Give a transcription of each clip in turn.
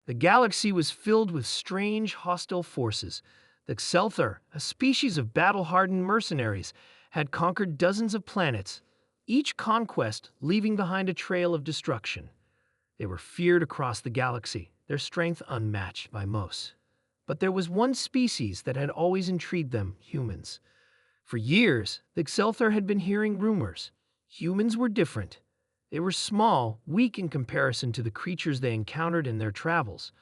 The galaxy was filled with strange, hostile forces. The Xelthar, a species of battle-hardened mercenaries, had conquered dozens of planets, each conquest leaving behind a trail of destruction. They were feared across the galaxy, their strength unmatched by most. But there was one species that had always intrigued them: humans. For years, the Xelthar had been hearing rumors. Humans were different. They were small, weak in comparison to the creatures they encountered in their travels.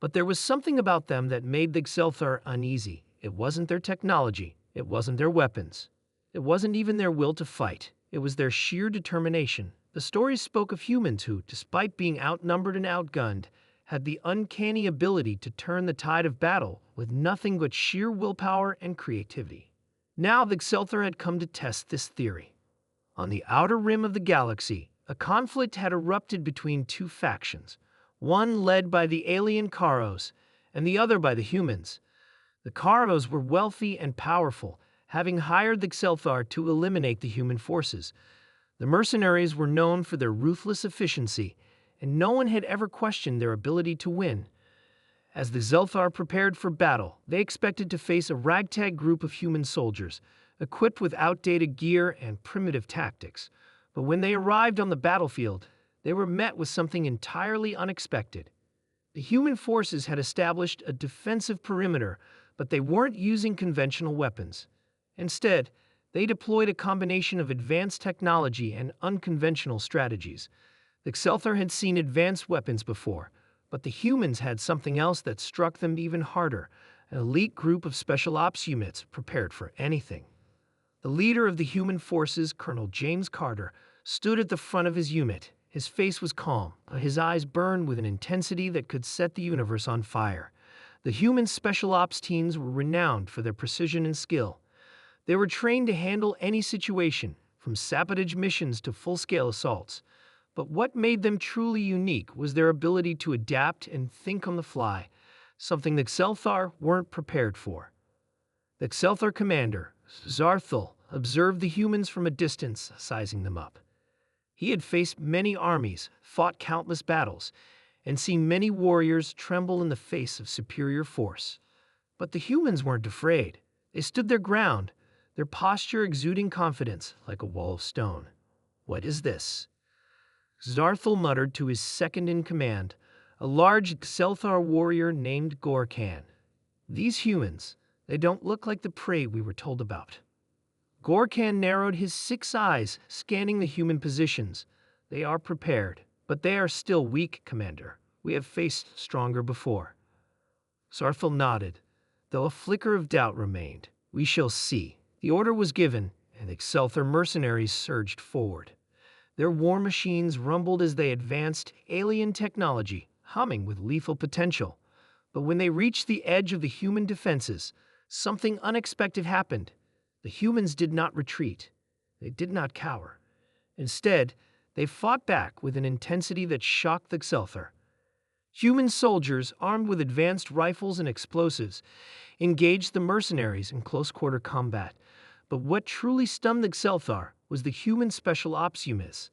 But there was something about them that made the Xelthar uneasy. It wasn't their technology. It wasn't their weapons. It wasn't even their will to fight. It was their sheer determination. The stories spoke of humans who, despite being outnumbered and outgunned, had the uncanny ability to turn the tide of battle with nothing but sheer willpower and creativity. Now the Xelthar had come to test this theory. On the outer rim of the galaxy, a conflict had erupted between two factions, one led by the alien Karos and the other by the humans. The Karos were wealthy and powerful, having hired the Xelthar to eliminate the human forces. The mercenaries were known for their ruthless efficiency, and no one had ever questioned their ability to win. As the Xelthar prepared for battle, they expected to face a ragtag group of human soldiers, equipped with outdated gear and primitive tactics. But when they arrived on the battlefield, they were met with something entirely unexpected. The human forces had established a defensive perimeter, but they weren't using conventional weapons. Instead, they deployed a combination of advanced technology and unconventional strategies. The Xelthar had seen advanced weapons before, but the humans had something else that struck them even harder: an elite group of special ops units prepared for anything. The leader of the human forces, Colonel James Carter, stood at the front of his unit. His face was calm, but his eyes burned with an intensity that could set the universe on fire. The human special ops teams were renowned for their precision and skill. They were trained to handle any situation, from sabotage missions to full-scale assaults. But what made them truly unique was their ability to adapt and think on the fly, something the Xelthar weren't prepared for. The Xelthar commander, Zarthul, observed the humans from a distance, sizing them up. He had faced many armies, fought countless battles, and seen many warriors tremble in the face of superior force. But the humans weren't afraid. They stood their ground, their posture exuding confidence like a wall of stone. "What is this?" Zarthul muttered to his second-in-command, a large Xelthar warrior named Gorkan. "These humans, they don't look like the prey we were told about." Gorkan narrowed his 6 eyes, scanning the human positions. "They are prepared, but they are still weak, Commander. We have faced stronger before." Zarthul nodded, though a flicker of doubt remained. "We shall see." The order was given, and the Xelthar mercenaries surged forward. Their war machines rumbled as they advanced, alien technology, humming with lethal potential. But when they reached the edge of the human defenses, something unexpected happened. The humans did not retreat. They did not cower. Instead, they fought back with an intensity that shocked the Xelthar. Human soldiers, armed with advanced rifles and explosives, engaged the mercenaries in close-quarter combat. But what truly stunned the Xelthar was the human special ops units.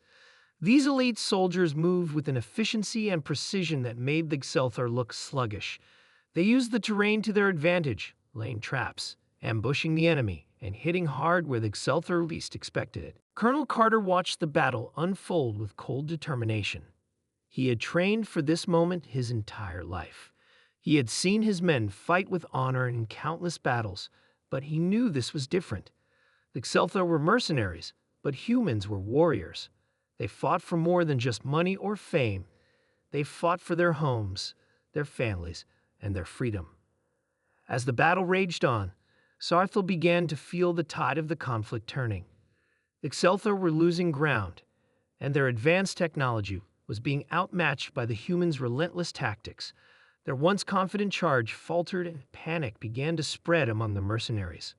These elite soldiers moved with an efficiency and precision that made the Xelthar look sluggish. They used the terrain to their advantage, laying traps, ambushing the enemy, and hitting hard where the Xelthar least expected it. Colonel Carter watched the battle unfold with cold determination. He had trained for this moment his entire life. He had seen his men fight with honor in countless battles, but he knew this was different. The Xelthar were mercenaries, but humans were warriors. They fought for more than just money or fame. They fought for their homes, their families, and their freedom. As the battle raged on, Zarthul began to feel the tide of the conflict turning. The Xelthar were losing ground, and their advanced technology was being outmatched by the humans' relentless tactics. Their once confident charge faltered, and panic began to spread among the mercenaries.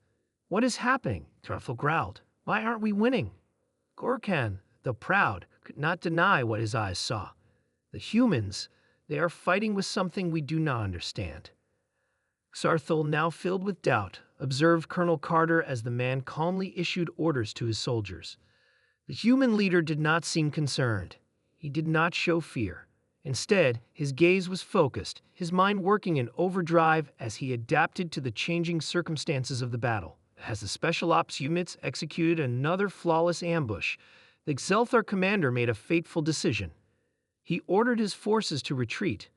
"What is happening?" Zarthul growled. "Why aren't we winning?" Gorkan, though proud, could not deny what his eyes saw. "The humans, they are fighting with something we do not understand." Zarthul, now filled with doubt, observed Colonel Carter as the man calmly issued orders to his soldiers. The human leader did not seem concerned. He did not show fear. Instead, his gaze was focused, his mind working in overdrive as he adapted to the changing circumstances of the battle. As the special ops units executed another flawless ambush, the Xelthar commander made a fateful decision. He ordered his forces to retreat.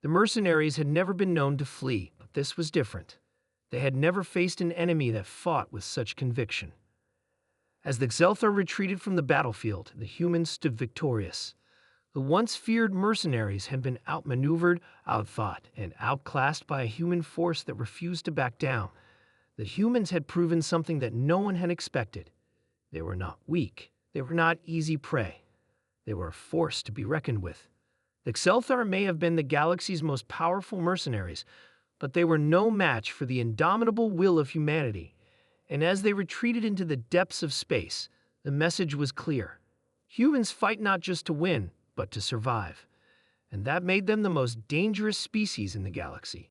The mercenaries had never been known to flee, but this was different. They had never faced an enemy that fought with such conviction. As the Xelthar retreated from the battlefield, the humans stood victorious. The once feared mercenaries had been outmaneuvered, outthought, and outclassed by a human force that refused to back down. The humans had proven something that no one had expected. They were not weak. They were not easy prey. They were a force to be reckoned with. The Xelthar may have been the galaxy's most powerful mercenaries, but they were no match for the indomitable will of humanity. And as they retreated into the depths of space, the message was clear. Humans fight not just to win, but to survive. And that made them the most dangerous species in the galaxy.